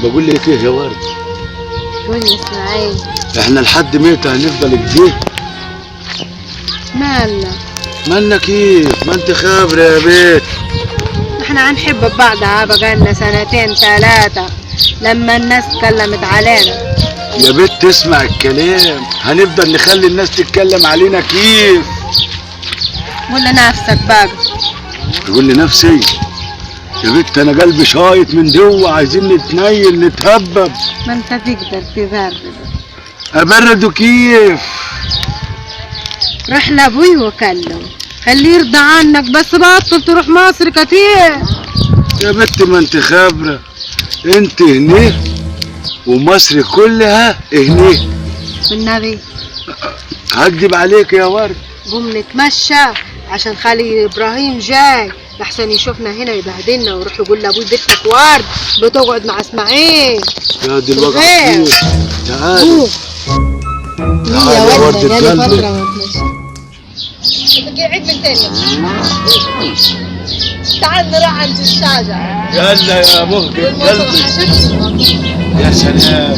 بقول لك ايه يا ورد؟ قول يا اسماعيل. احنا لحد متى هنفضل كده؟ مالنا كيف؟ ما انت خابره يا بيت. احنا هنحب ببعض بقالنا سنتين ثلاثة لما الناس اتكلمت علينا. يا بيت تسمع الكلام، هنفضل نخلي الناس تتكلم علينا كيف؟ قول لنفسك بقى. تقول لنفسي؟ يا بنت انا قلبي شايط من جوه، عايزين نتنيل نتهبب. ما انت تقدر تبرد. ابرده كيف؟ روح لابوي وكلمه خليه يرضى عنك، بس بطل تروح مصر كتير. يا بنت ما انت خابره، انت هنا ومصر كلها هنا. والنبي هكدب عليك يا ورد. قوم نتمشى عشان خالي ابراهيم جاي، لحسن يشوفنا هنا يبهدلنا ويروح يقول لابوي بنتك ورد بتقعد مع اسماعيل. يا دي الوجع كتير. تعالي يا ورد جالي فترة ما تمشي. عيد من تاني. تعال نروح عند الشجرة. يلا يا مهجر قلبي. يا سلام.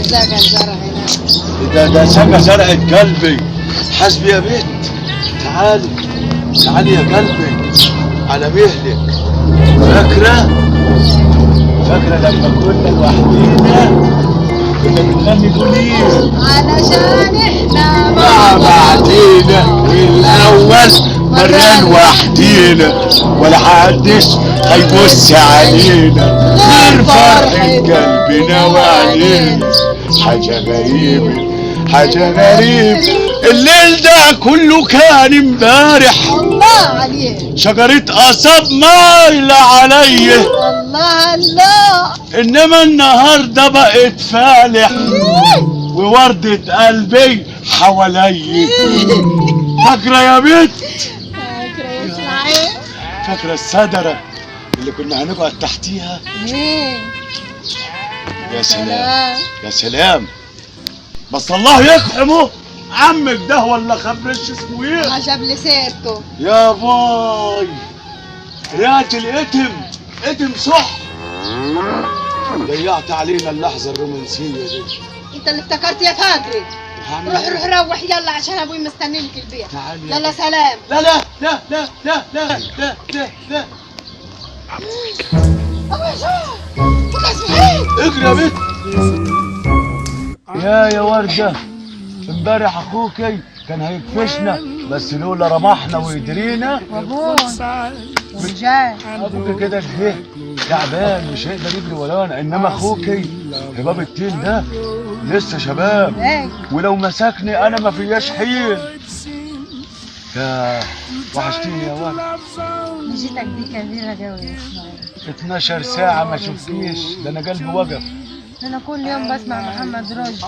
ساقة الزرع هنا. ده ساقة زرعت قلبي. حسبي يا بنت. تعالي يا قلبي على مهلك. فاكرة لما كنا لوحدينا كنا بنغني دولين علشان احنا مع بعضينا والأول مرة لوحدينا ولا حدش هيبص علينا غير فرحة قلبنا وعينينا. حاجة غريبة الليل ده كله كان امبارح. الله عليك. شجرة قصب مايلة عليا. الله انما النهارده بقت فالح ووردة قلبي حواليا. فاكرة يا بنت؟ فاكرة يا اسماعيل. فاكرة السدرة اللي كنا هنقعد تحتيها؟ يا سلام. بس الله يرحمه عمك ده ولا خبرش اسمه ايه؟ عجب لي سيرته. يا باي ريحة الاتم صح. ضيعت علينا اللحظة الرومانسية دي. انت اللي افتكرت يا فاكري. روح يلا عشان ابوي مستنيني في البيت. يلا سلام. لا لا لا لا لا لا لا لا لا. ابوي شو؟ اجري يا بنت. يا وردة امبارح اخوكي كان هيكفشنا بس لولا رمحنا ويدرينا. وابوي ورجال ابوك كده جه تعبان مش هيقدر يجري ورانا، انما اخوكي هباب التين ده لسه شباب. ولو مسكني انا ما فياش حيل. يا وحشتيني يا ورد. نجيتك دي كبيرة قوي يا اسماعيل. 12 ساعة ما شفتكيش، ده انا قلبي وقف. انا كل يوم بسمع محمد رشدي.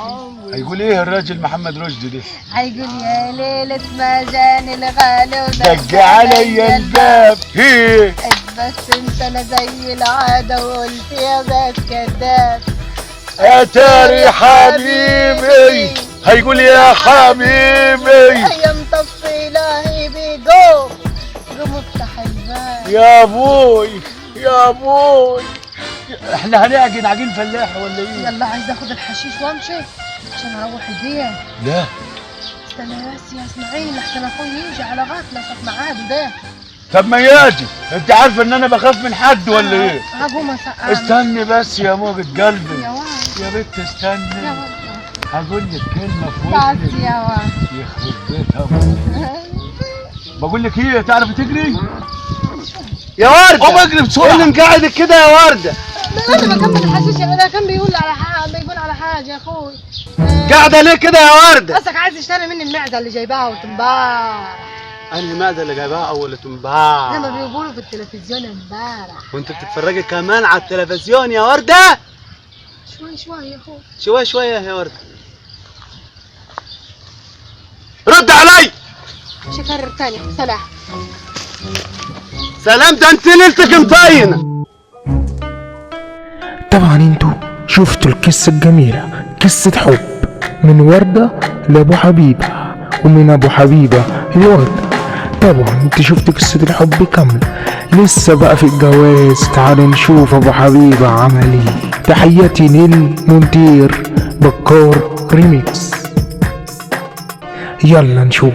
هيقول ايه الراجل محمد رشدي ده؟ هيقول يا ليلة ما جاني الغالي ودق عليا الباب. هي بس انت انا زي العادة وقلت يا بس كذاب. اتاري حبيبي. هيقول يا حبيبي. يا مطفي لهي بيقوم قوم افتح الباب. يا ابوي احنا هنعجن عجين فلاح ولا ايه؟ يلا عايز اخد الحشيش وامشي عشان اروح البيت. لا استنى بس يا اسماعيل لحسن اخوي يجي على غفله صف ميعاده ده. طب ما ياجي، انت عارفه ان انا بخاف من حد ولا ايه؟ هقوم اسقع. استني بس يا موجة قلبي. يا واد يا بنت استني. يا واد هقول لك كلمه في بس ودنك يا واد. يخرب بيتها. بقول لك ايه، تعرفي تجري؟ يا وردة قوم اجري بسرعه. ايه اللي مقعدك كده يا وردة؟ انا بكمل الحشيش. انا كان بيقول على حاجه يا اخوي. قاعدة ليه كده يا وردة؟ قصدك عايز تشتري مني المعده اللي جايباها وتنبار. انهي معدة اللي جايباها اول تنباع؟ زي ما بيقولوا في التلفزيون امبارح. وانت بتتفرجي كمان على التلفزيون يا وردة؟ شوي يا اخوي. شوية يا وردة. رد علي. مش هكرر تاني. سلام ده انت ليلتك مطينة. طبعا انتوا شفتوا القصة الجميلة، قصة حب من وردة لابو حبيبة ومن ابو حبيبة لوردة. وطبعا انت شفت قصة الحب كاملة. لسه بقى في الجواز، تعالوا نشوف ابو حبيبة عمل ايه. تحياتي للمونتير بكار ريميكس. يلا نشوف.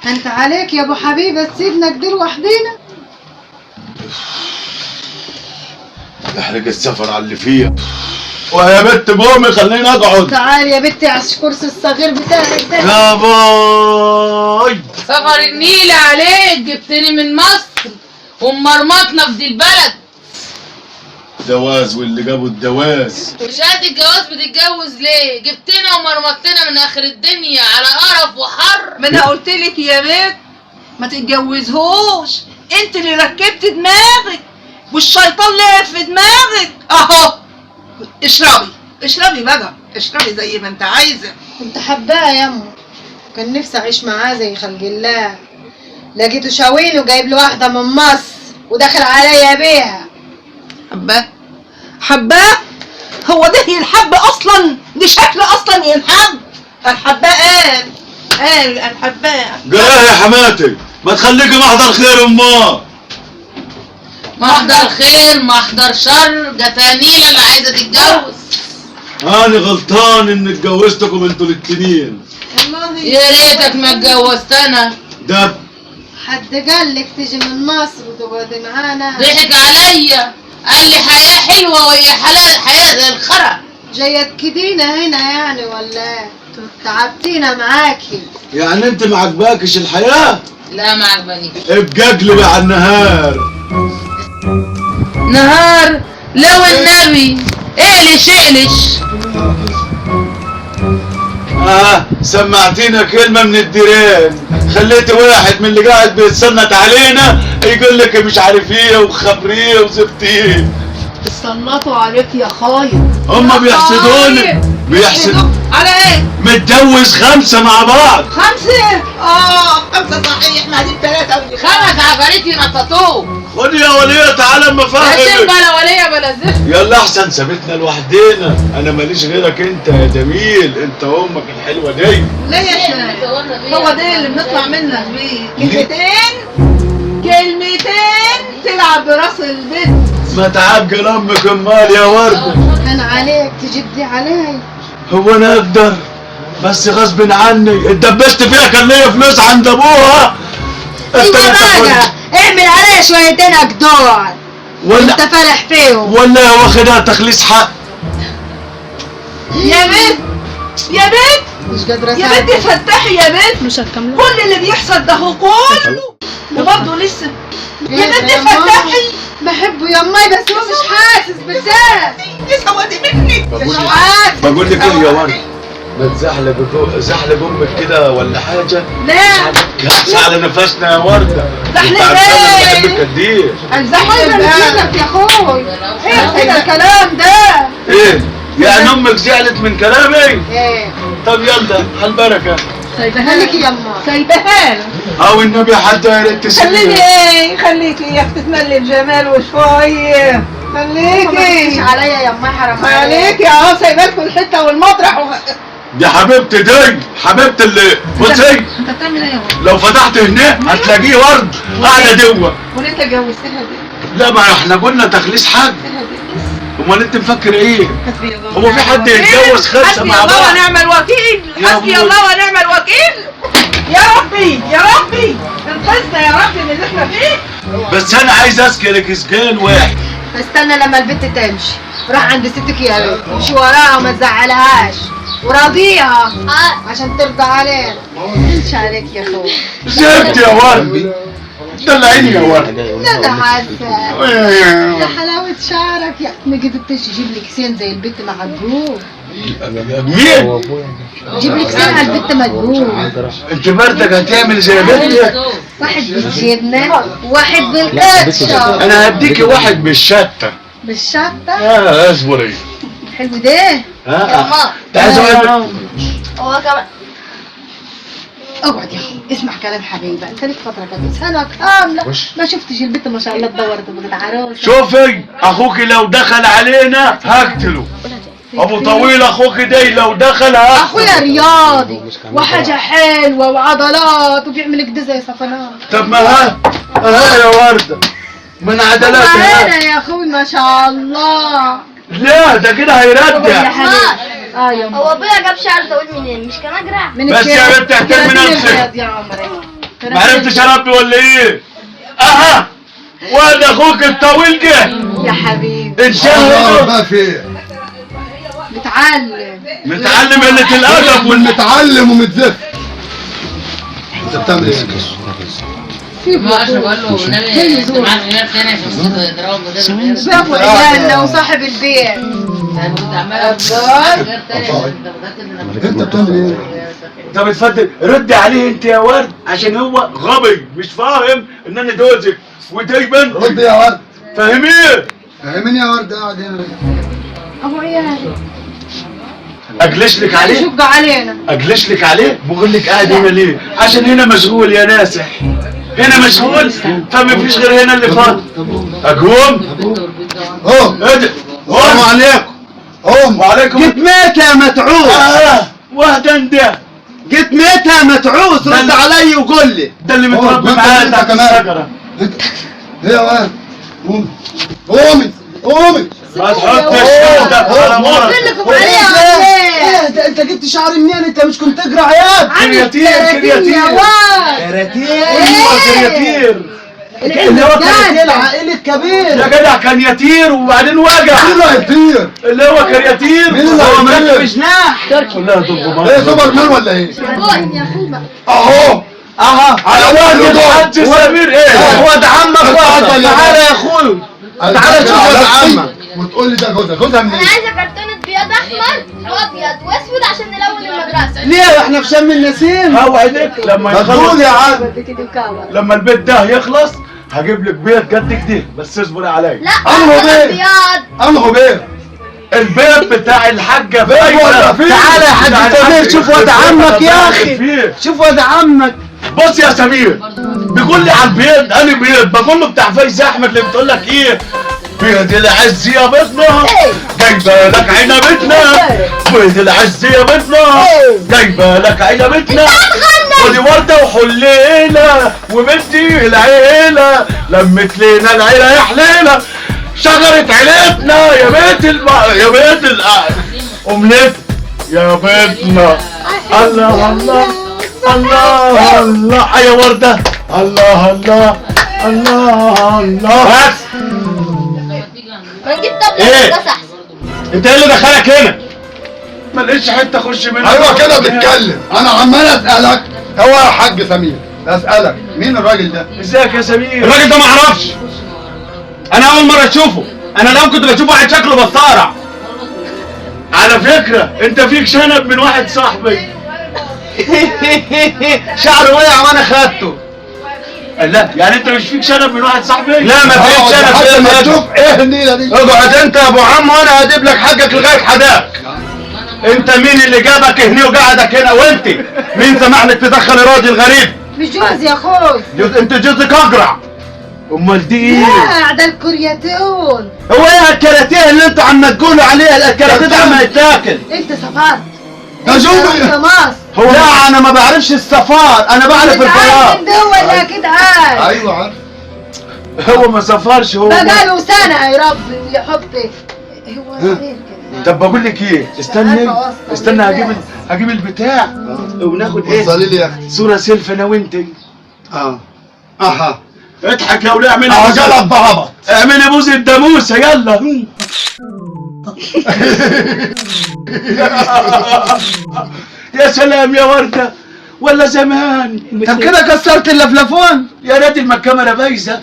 انت عليك يا ابو حبيبه تسيبنا كده لوحدينا؟ احرق السفر على اللي فيها. ويا بنت قومي خليني اقعد. تعال يا بنتي على الكرسي الصغير بتاعك ده. يا باي. سفر النيل عليك، جبتني من مصر ومرمطنا في دي البلد. جواز واللي جابوا الجواز. مش قد الجواز بتتجوز ليه؟ جبتنا ومرمطتنا من اخر الدنيا على قرف وحر. ما انا قلت لك يا بنت ما تتجوزهوش، انت اللي ركبت دماغك والشيطان لعب في دماغك اهو. اشربي بقى، اشربي زي ما انت عايزه. كنت حباه يا امه، كان نفسي اعيش معاه زي خلق الله. لقيته شاوين وجايب لي واحده من مصر وداخل عليا بيها. حباه هو ده ينحب اصلا؟ دي شكل اصلا ينحب؟ الحباه قال الحباه. جراح يا حماتي ما تخليكي محضر خير امال. محضر خير محضر شر، جتانيلة اللي عايزه تتجوز. انا غلطان ان اتجوزتكم انتوا الاتنين. والله يا ريتك ما اتجوزتنا. ده حد قال لك تيجي من مصر وتقعدي معانا؟ ضحك عليا، قال لي حياه حلوه وهي حياه زي الخرا. جايه تكدينا هنا يعني ولا ايه؟ تعبتينا معاكي. يعني انت ما عجباكش الحياه؟ لا ما عجبانيش. ابقى اقلبي على النهار. نهار لو النبي اقلش. سمعتينا كلمة من الديران، خليت واحد من اللي قاعد بيتصنت علينا يقول لك مش عارف ايه وخبريه وزفتيه. اتسلطوا عليك يا خاين. هما بيحسدوني. بيحسدوا على ايه؟ متجوز 5 مع بعض. 5؟ 5 صحيح، ما دي 3 ودي 5. 5 عفاريت ينططوه. خد يا ولية تعالى اما عشان افهمك. بلا ولية بلا زفت. يلا احسن سابتنا لوحدينا، انا ماليش غيرك انت يا جميل، انت امك الحلوة دي. ليه يا شاي؟ هو ده اللي بنطلع منك بيه. كلمتين تلعب براس البنت. ما تعجل امك امال يا وردة. كان عليك تجدي علي. هو انا اقدر؟ بس غصب عني اتدبست فيها، كان ليا فلوس عند ابوها. ايوه بقى اعمل عليها شويتين اقدار ولا انت فرح فيهم. ولا واخدها تخليص حق. يا بنت مش قادرة يا بنت فتحي يا بنت. مش هتكملوا كل اللي بيحصل ده هو كله وبرضه لسه. يا بنت فتحي. بحبه يا امي بس هو مش حاسس بزاف. لسه وادي منك. بقول لك ايه يا ورد، ما زحلق امك كده ولا حاجه. لا كبس على نفسنا يا ورده. زحلق انت عارفة انا ايه؟ بحبك قد ايه. الزحلق بقى يا اخوي. ايه كده الكلام ده؟ ايه يعني امك زعلت من كلامي؟ ايه طب يلا على البركه. سايبها خليكي يا امي. سايبها لك. او النبي حتى يا ريت تسيبيها. خليكي يا اختي تملي الجمال وشويه. ما خليكي تجيش عليا يا امي، حرام عليكي اهو سايباكوا الحته والمطرح دي حبيبتي دي، حبيبتي اللي بصي انت بتعمل ايه يا ولد؟ لو فتحت هنا هتلاقيه ورد قاعده جوه. وانت جوزتها دي؟ لا ما احنا قلنا تخليص حاج. امال انت مفكر ايه؟ هو في حد يتجوز 5 مع بعض؟ حسبي الله ونعم الوكيل. حسبي الله ونعم الوكيل. يا ربي يا ربي انقذنا يا ربي من اللي احنا فيه. بس انا عايز اسكنك اسكان واحد. استنى لما البنت تمشي، روح عند ستك يا بنت، امشي وراها وما تزعلهاش وراضيها عشان ترضى علينا. امشي عليك يا اخوي. زبت يا ورد، دلعيني يا ورد. لا ده حسن، ده حلاوة شعرك يا ما جبتش. جيب لي كيسين زي البنت مجنون. مين؟ جيب لي كيسين على البنت مجنون. انت بردك هتعمل زي بنتك. واحد بالجبنة وواحد بالكاتشب. انا هديكي واحد بالشطه. بالشطة؟ اصبري. حلو ده. تعالى هو كمان. اقعد يا اخي اسمع كلام حبيبه، انت ليك فتره كانت سنه كامله ما شفتش البنت ما شاء الله اتدورت وبقت عروسه. شوفي اخوك لو دخل علينا هقتله. ابو طويل اخوك ده لو دخل هاخده. اخويا رياضي وحاجه حلوه وعضلات وبيعمل كده زي صفنان. طب ما ها يا ورده من عدلاتها. هنا يا اخوي ما شاء الله. لا ده كده هيردع. يا هو ابويا جاب شعر طويل منين؟ مش كان اجرع؟ من بس يا بنت احترمي نفسك. يا عمري ما عرفتش اربي ولا ايه؟ اها واد اخوك الطويل جه يا حبيبي. ان شاء الله بقى في متعلم قلة الادب والمتعلم ومتزف. انت بتعمل ايه؟ ما اشرب قال له والنبي انت معاك غير تاني عشان خاطر يضربه شافوا عيالنا وصاحب البيت. كنت عمال غير تاني انت بتعمل ايه؟ طب اتفضل رد عليه انت يا ورد عشان هو غبي مش فاهم ان انا جوزك ودايما رد يا ورد. فاهمين؟ فاهمني يا ورد قاعد هنا. ابو عيالي اجلش لك عليه؟ شق علينا. اجلش لك عليه؟ بقول لك قاعد هنا ليه؟ عشان هنا مشغول يا ناسح. هنا مشغول فما فيش غير هنا اللي فاضي. اقوم؟ قوم قوم عليكم. قوم. وعليكم. جيت ميت يا متعوس. وهدان ده جيت ميت يا متعوس. رد علي وقول لي. ده اللي متربي معايا تحت الشجرة. ايه يا ورد؟ قومي قومي. ما تحطش ايدك على مرض. كلكم عليه. ايه ده انت جبت شعر منين؟ انت مش كنت تقرا عيال؟ كرياتير يا واد. كراتين. ايوه كرياتير. اللي هو كراتين عائلة كبير. يا جدع كان يتير وبعدين وجع. مين اللي هيطير؟ اللي هو كرياتير. مين اللي هو مركب هيطير؟ جناح. كلها ضربة. ايه سوبر مان ولا ايه؟ يا اخوي اهو اها على وجه الحاج سمير ايه؟ واد عمك واحد. تعالى يا اخوي. تعالى شوف واد عمك. وتقول لي ده جوزها منين؟ انا عايزه كرتونه بياض احمر وابيض واسود عشان نلون المدرسه. ليه احنا في شم النسيم؟ اوعدك لما مدلول يا يخلص عم. لما البيت ده يخلص هجيب لك بيت قد كده بس اصبري عليا. لا أنهو كرتونة بيه؟ بياض. انهو بيه؟ البيت بتاع الحاجة ولا فيه؟ تعالى يا حاج سمير شوف واد عمك يا اخي. شوف واد عمك. بص يا سمير بيقول لي على البيت انا بيت بقول له بتاع فايز احمد اللي بتقول لك ايه بيت العز يا بيتنا جايبه لك عنبتنا بيت العز يا بيتنا جايبه لك عنبتنا ودي ورده وحليله وبنتي العيله لمت لينا العيله يا حليله شجره عيلتنا يا بيت يا بيت املت يا بيتنا الله الله الله الله يا وردة الله الله الله الله بس ما نجيب طبلة إيه؟ المدرسه احسن. انت ايه اللي دخلك هنا؟ ما لقيتش حته اخش منها. ايوه كده بتتكلم. انا عمال اسالك هو يا حاج سمير اسالك مين الراجل ده؟ ازيك يا سمير؟ الراجل ده ما اعرفش. انا اول مره اشوفه. انا لو كنت بشوف واحد شكله بصارع. على فكره انت فيك شنب من واحد صاحبي. شعره وقع وانا خدته. لا يعني انت مش فيك شنب من واحد صاحبي؟ لا ما فيش لحد انا ما في تشوف ايه النيله دي؟ اقعد انت يا ابو عم وانا هجيب لك حقك لغايه حداك. انت مين اللي جابك هنا وقعدك هنا وانت مين سمح لك تدخل الراجل غريب؟ مش جوز يا اخوي. انت جوزك اقرع. امال دي ايه؟ لا ده الكرياتون. هو ايه الكراتيه اللي انتوا عم تقولوا عليها؟ الكراتيه ده عم يتاكل. انت سافرت. يا جوزي. انت مصر. هو لا انا ما بعرفش السفار انا بعرف انت عارف البياض. ده ولا اكيد عارف. ايوه عارف. هو ما سافرش هو بقاله سنة يا ربي يا حبي. هو صغير كده. طب بقول لك ايه استني استنى هجيب البتاع وناخد ايه وصلي لي يا اختي. صوره سيلفي انا وانت. اها اضحك يا وليه اعملي عجلك بعبط. اعملي بوز الداموسه يلا. يا سلام يا ورده ولا زمان. طب كده كسرت اللفلفون. يا ريت ما الكاميرا بايظه.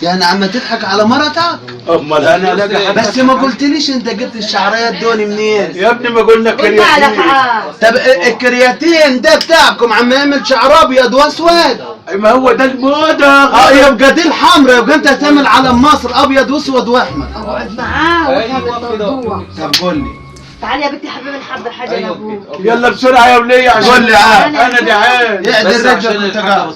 يعني عم تضحك على مرتك؟ امال انا الاقي بس ما قلتليش انت جبت الشعريات دول منين؟ يا ابني ما قلنا قلنا كرياتين. لك عارف. طب الكرياتين ده بتاعكم عم يعمل شعر ابيض واسود. ما هو ده الموضه. يبقى دي الحمرا يبقى انت تعمل علم مصر ابيض واسود واحمر. اقعد معاه وافهم الموضوع. طب قول لي. تعالي يا بنتي حبيبي نحضر حاجة لابوك. يلا بسرعه يا وليه عشان قول لي عاد. انا جعان. يعدل رجلك وانت قاعد.